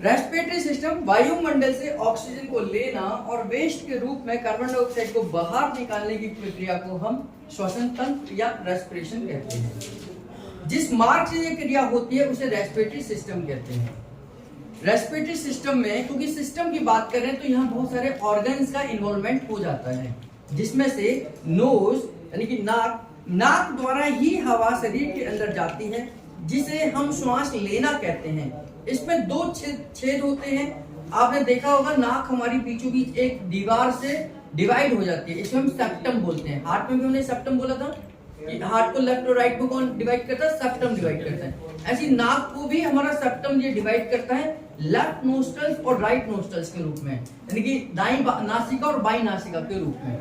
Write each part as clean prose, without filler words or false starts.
Respiratory system वायुमंडल से oxygen को लेना और वेस्ट के रूप में कार्बन डाइऑक्साइड को बाहर निकालने की प्रक्रिया को हम श्वसन तंत्र या रेस्पिरेशन कहते हैं। जिस मार्ग से ये क्रिया होती है उसे रेस्पिरेटरी सिस्टम कहते हैं। रेस्पिरेटरी सिस्टम में, क्योंकि सिस्टम की बात करें तो यहाँ बहुत सारे ऑर्गन्स का इन्वॉल्वमेंट हो जाता है, जिसमें से नोज यानी कि नाक द्वारा ही हवा शरीर के अंदर जाती है, जिसे हम श्वास लेना कहते हैं। इसमें दो छेद होते हैं। आपने देखा होगा नाक हमारी बीचों बीच एक दीवार से डिवाइड हो जाती है, इसमें हम सेप्टम बोलते हैं। हार्ट में भी हमने सेप्टम बोला था कि हार्ट को लेफ्ट और राइट को कौन डिवाइड करता है? सेप्टम डिवाइड करता है। ऐसी नाक को भी हमारा सेप्टम ये डिवाइड करता है लेफ्ट नोस्ट्रल्स और राइट नोस्ट्रल्स के रूप में, यानी कि दाईं नासिका और बाईं नासिका के रूप में,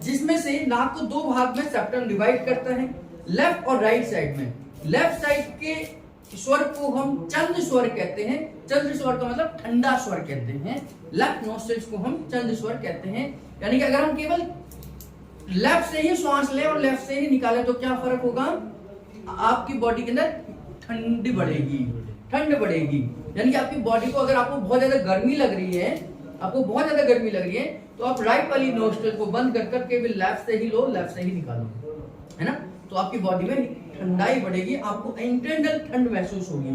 जिसमें से नाक को दो भाग में सेप्टम डिवाइड करता है, लेफ्ट और राइट साइड में। लेफ्ट साइड के स्वर को हम चंद्र स्वर कहते हैं। चंद्र स्वर का मतलब ठंडा स्वर कहते हैं। लेफ्ट नोस्ट्रल्स को हम चंद्र स्वर कहते हैं। यानी कि अगर हम केवल लेफ्ट से ही श्वास लें और लेफ्ट से ही निकालें तो क्या फर्क होगा? आपकी बॉडी के अंदर ठंड बढ़ेगी। यानी कि आपकी बॉडी को, अगर आपको बहुत ज्यादा गर्मी लग रही है, तो आप राइट वाली नोस्ट्रल को बंद कर कर केवल लेफ्ट से ही लो, लेफ्ट से ही निकालो, है ना? तो आपकी बॉडी में ठंडाई बढ़ेगी, आपको इंटरनल ठंड महसूस होगी,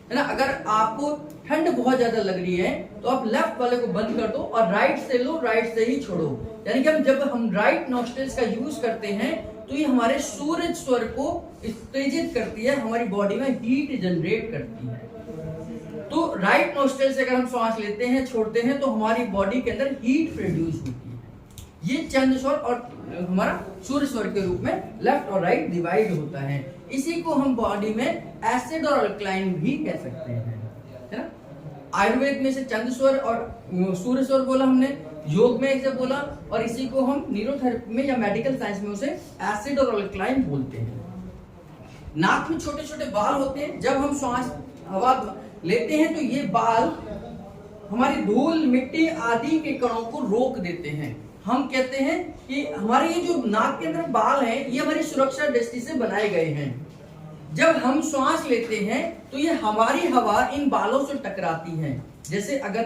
है ना? अगर आपको ठंड बहुत ज्यादा लग रही है तो आप लेफ्ट वाले को बंद कर दो और राइट से लो, राइट से ही छोड़ो। यानी कि जब हम राइट नॉस्ट्रल्स का यूज करते हैं तो ये हमारे सूरज स्वर को उत्तेजित करती है, हमारी बॉडी में हीट जनरेट करती है। तो राइट नॉस्ट्रल से अगर हम श्वास लेते हैं, छोड़ते हैं, तो हमारी बॉडी के अंदर हीट प्रोड्यूस होती है। ये चंद्र स्वर और हमारा सूर्य स्वर के रूप में लेफ्ट और राइट डिवाइड होता है। इसी को हम बॉडी में एसिड और अल्कलाइन भी कह सकते हैं, है ना? आयुर्वेद में से चंद्र स्वर और सूर्य स्वर बोला हमने, योग में इसे बोला, और इसी को हम न्यूरोथेरेपी में या मेडिकल साइंस में उसे एसिड और अल्कलाइन बोलते हैं। नाक में छोटे छोटे बाल होते हैं। जब हम श्वास हवा लेते हैं तो ये बाल हमारी धूल, मिट्टी आदि के कणों को रोक देते हैं। हम कहते हैं कि हमारे ये जो नाक के अंदर बाल हैं, ये हमारी सुरक्षा दृष्टि से बनाए गए हैं। जब हम श्वास लेते हैं तो ये हमारी हवा इन बालों से टकराती है। जैसे अगर